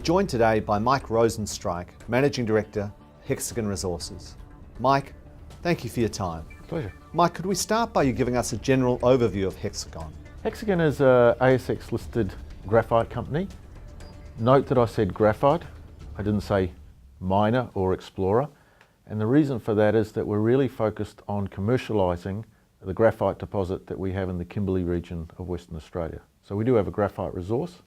joined today by Mr Rosenstreich, Managing Director, Hexagon Resources. Mike, thank you for your time. Pleasure. Mike, could we start by you giving us a general overview of Hexagon? Hexagon is a ASX listed graphite company. Note that I said graphite, I didn't say miner or explorer. And the reason for that is that we're really focused on commercialising the graphite deposit that we have in the Kimberley region of Western Australia. So we do have a graphite resource,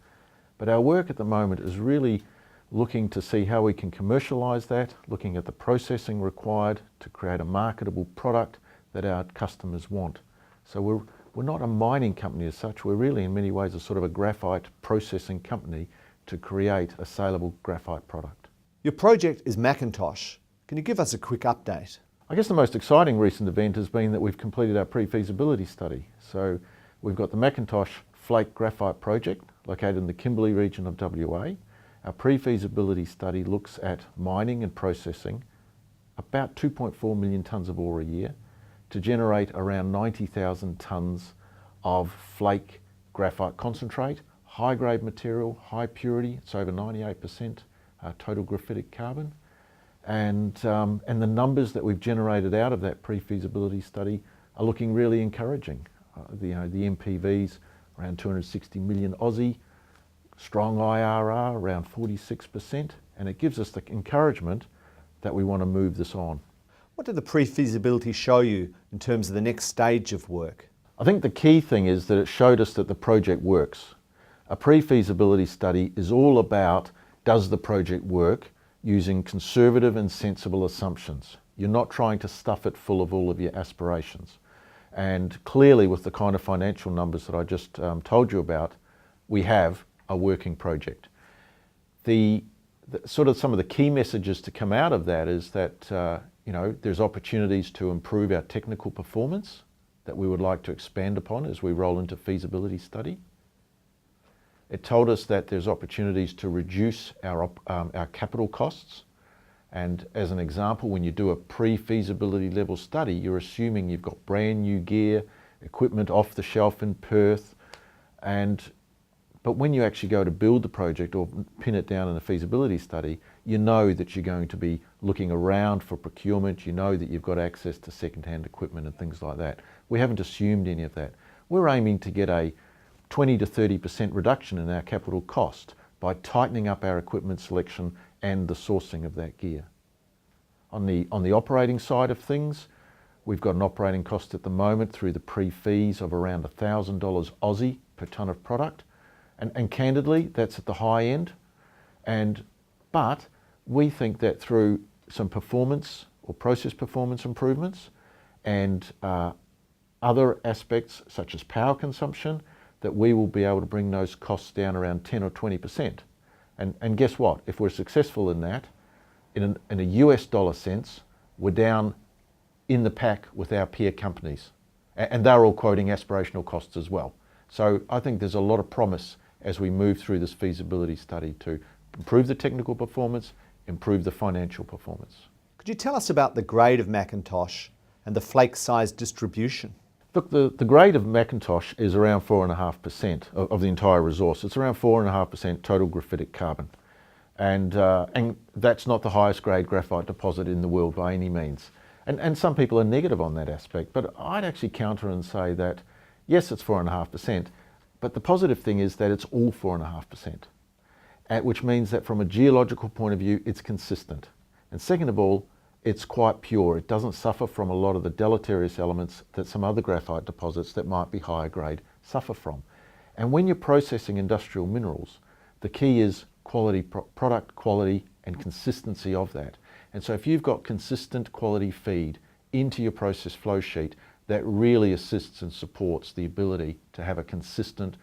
but our work at the moment is really looking to see how we can commercialise that, looking at the processing required to create a marketable product that our customers want. So we're not a mining company as such, we're really in many ways a sort of a graphite processing company to create a saleable graphite product. Your project is McIntosh. Can you give us a quick update? I guess the most exciting recent event has been that we've completed our pre-feasibility study. So we've got the McIntosh Flake Graphite Project located in the Kimberley region of WA. Our pre-feasibility study looks at mining and processing about 2.4 million tonnes of ore a year to generate around 90,000 tonnes of flake graphite concentrate, high grade material, high purity, it's over 98% total graphitic carbon. And the numbers that we've generated out of that pre-feasibility study are looking really encouraging. The NPVs around 260 million Aussie, strong IRR around 46%, and it gives us the encouragement that we want to move this on. What did the pre-feasibility show you in terms of the next stage of work? I think the key thing is that it showed us that the project works. A pre-feasibility study is all about, does the project work using conservative and sensible assumptions. You're not trying to stuff it full of all of your aspirations. And clearly with the kind of financial numbers that I just told you about, we have a working project. The sort of some of the key messages to come out of that is that there's opportunities to improve our technical performance that we would like to expand upon as we roll into feasibility study. It told us that there's opportunities to reduce our capital costs. And as an example, when you do a pre-feasibility level study, you're assuming you've got brand new gear, equipment off the shelf in Perth. But when you actually go to build the project or pin it down in a feasibility study, you know that you're going to be looking around for procurement, you know that you've got access to second-hand equipment and things like that. We haven't assumed any of that. We're aiming to get a 20 to 30% reduction in our capital cost by tightening up our equipment selection and the sourcing of that gear. On the operating side of things, we've got an operating cost at the moment through the pre-fees of around $1,000 Aussie per tonne of product. And candidly, that's at the high end. But we think that through some performance or process performance improvements and other aspects such as power consumption, that we will be able to bring those costs down around 10 or 20%. And guess what? If we're successful in that, in a US dollar sense, we're down in the pack with our peer companies. And they're all quoting aspirational costs as well. So I think there's a lot of promise as we move through this feasibility study to improve the technical performance, improve the financial performance. Could you tell us about the grade of McIntosh and the flake size distribution? Look, the grade of McIntosh is around 4.5% of the entire resource. It's around 4.5% total graphitic carbon. And that's not the highest grade graphite deposit in the world by any means. And some people are negative on that aspect, but I'd actually counter and say that, yes, it's 4.5%, but the positive thing is that it's all 4.5%, which means that from a geological point of view, it's consistent. And second of all, it's quite pure. It doesn't suffer from a lot of the deleterious elements that some other graphite deposits that might be higher grade suffer from. And when you're processing industrial minerals, the key is quality, product quality and consistency of that. And so if you've got consistent quality feed into your process flow sheet, that really assists and supports the ability to have a consistent,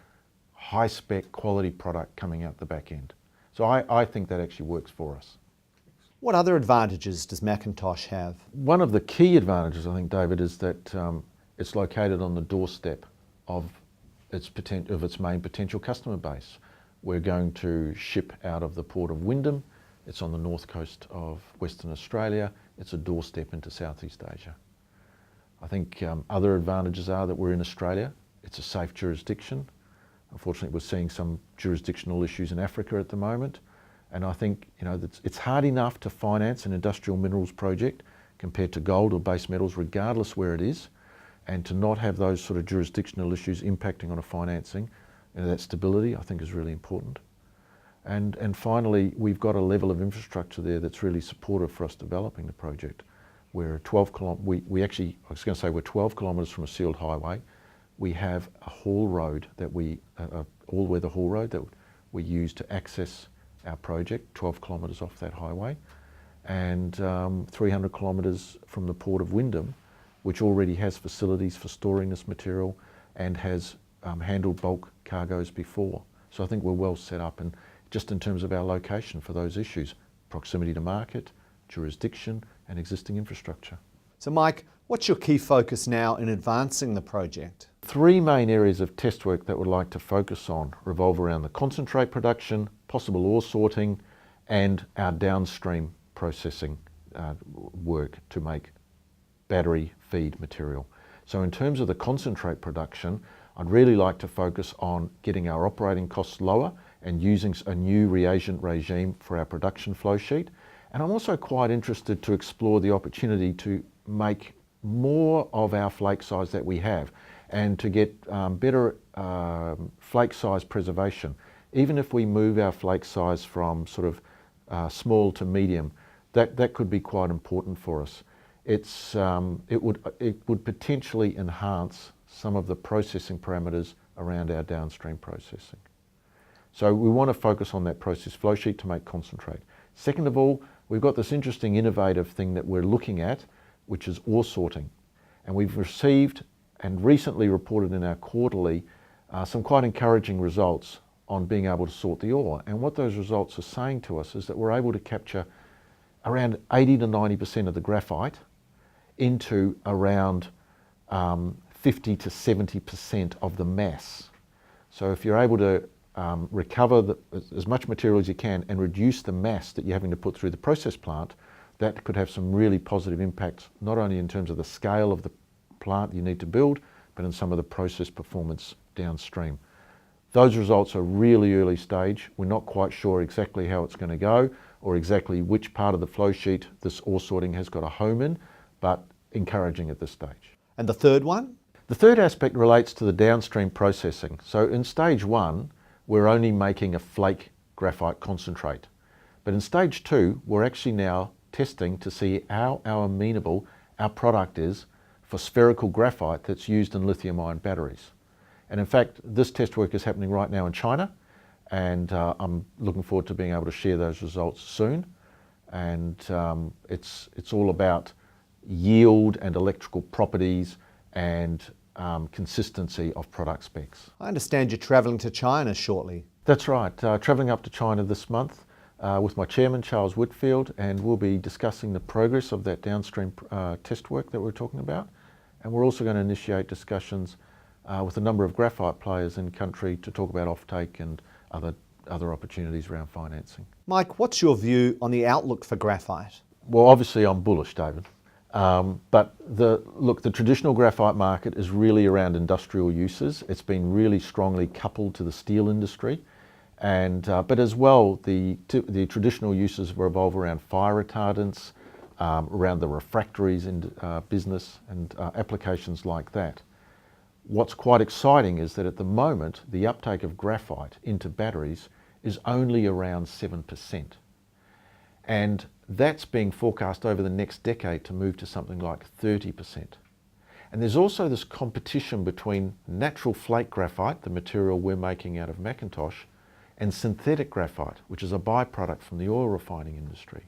high spec quality product coming out the back end. So I think that actually works for us. What other advantages does McIntosh have? One of the key advantages, I think, David, is that it's located on the doorstep of its main potential customer base. We're going to ship out of the port of Wyndham. It's on the north coast of Western Australia. It's a doorstep into Southeast Asia. I think other advantages are that we're in Australia. It's a safe jurisdiction. Unfortunately, we're seeing some jurisdictional issues in Africa at the moment. And I think it's hard enough to finance an industrial minerals project compared to gold or base metals, regardless where it is, and to not have those sort of jurisdictional issues impacting on a financing, that stability I think is really important. And finally, we've got a level of infrastructure there that's really supportive for us developing the project. We're 12 kilometres from a sealed highway. We have a haul road that all-weather haul road that we use to access our project, 12 kilometres off that highway, and 300 kilometres from the port of Wyndham, which already has facilities for storing this material and has handled bulk cargoes before. So I think we're well set up, and just in terms of our location for those issues, proximity to market, jurisdiction, and existing infrastructure. So Mike, what's your key focus now in advancing the project? 3 main areas of test work that we'd like to focus on revolve around the concentrate production, possible ore sorting, and our downstream processing work to make battery feed material. So in terms of the concentrate production, I'd really like to focus on getting our operating costs lower and using a new reagent regime for our production flow sheet. And I'm also quite interested to explore the opportunity to make more of our flake size that we have and to get better flake size preservation. Even if we move our flake size from sort of small to medium, that could be quite important for us. It would potentially enhance some of the processing parameters around our downstream processing. So we want to focus on that process flow sheet to make concentrate. Second of all, we've got this interesting innovative thing that we're looking at, which is ore sorting. And we've received and recently reported in our quarterly some quite encouraging results on being able to sort the ore. And what those results are saying to us is that we're able to capture around 80 to 90% of the graphite into around 50 to 70% of the mass. So if you're able to recover as much material as you can and reduce the mass that you're having to put through the process plant, that could have some really positive impacts, not only in terms of the scale of the plant you need to build, but in some of the process performance downstream. Those results are really early stage. We're not quite sure exactly how it's going to go or exactly which part of the flow sheet this ore sorting has got a home in, but encouraging at this stage. And the third one? The third aspect relates to the downstream processing. So in stage 1, we're only making a flake graphite concentrate. But in stage 2, we're actually now testing to see how amenable our product is for spherical graphite that's used in lithium-ion batteries. And in fact, this test work is happening right now in China, and I'm looking forward to being able to share those results soon. And it's all about yield and electrical properties and consistency of product specs. I understand you're travelling to China shortly. That's right, travelling up to China this month with my chairman, Charles Whitfield, and we'll be discussing the progress of that downstream test work that we're talking about. And we're also going to initiate discussions with a number of graphite players in country to talk about offtake and other opportunities around financing. Mike, what's your view on the outlook for graphite? Well, obviously I'm bullish, David. But the traditional graphite market is really around industrial uses. It's been really strongly coupled to the steel industry, and but as well the traditional uses revolve around fire retardants, around the refractories in business and applications like that. What's quite exciting is that at the moment the uptake of graphite into batteries is only around 7%. And that's being forecast over the next decade to move to something like 30%. And there's also this competition between natural flake graphite, the material we're making out of McIntosh, and synthetic graphite, which is a byproduct from the oil refining industry.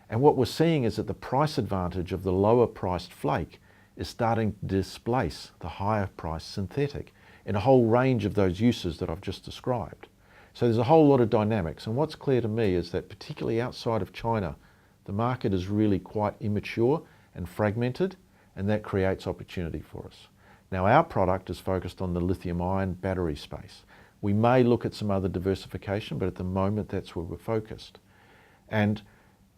And what we're seeing is that the price advantage of the lower priced flake is starting to displace the higher priced synthetic in a whole range of those uses that I've just described. So there's a whole lot of dynamics, and what's clear to me is that particularly outside of China, the market is really quite immature and fragmented, and that creates opportunity for us. Now our product is focused on the lithium-ion battery space. We may look at some other diversification, but at the moment that's where we're focused. And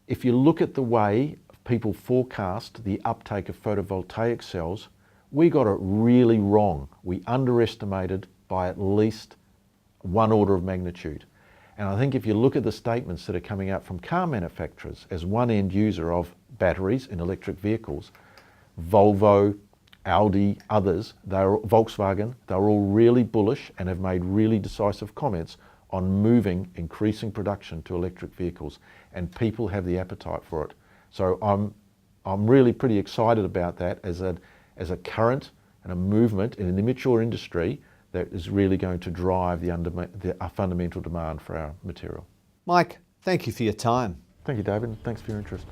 if you look at the way people forecast the uptake of photovoltaic cells, we got it really wrong. We underestimated by at least one order of magnitude. And I think if you look at the statements that are coming out from car manufacturers as one end user of batteries in electric vehicles, Volvo, Audi, others, Volkswagen, they're all really bullish and have made really decisive comments on moving, increasing production to electric vehicles, and people have the appetite for it. So I'm really pretty excited about that as a current and a movement in an immature industry that is really going to drive the fundamental demand for our material. Mike, thank you for your time. Thank you, David, and thanks for your interest.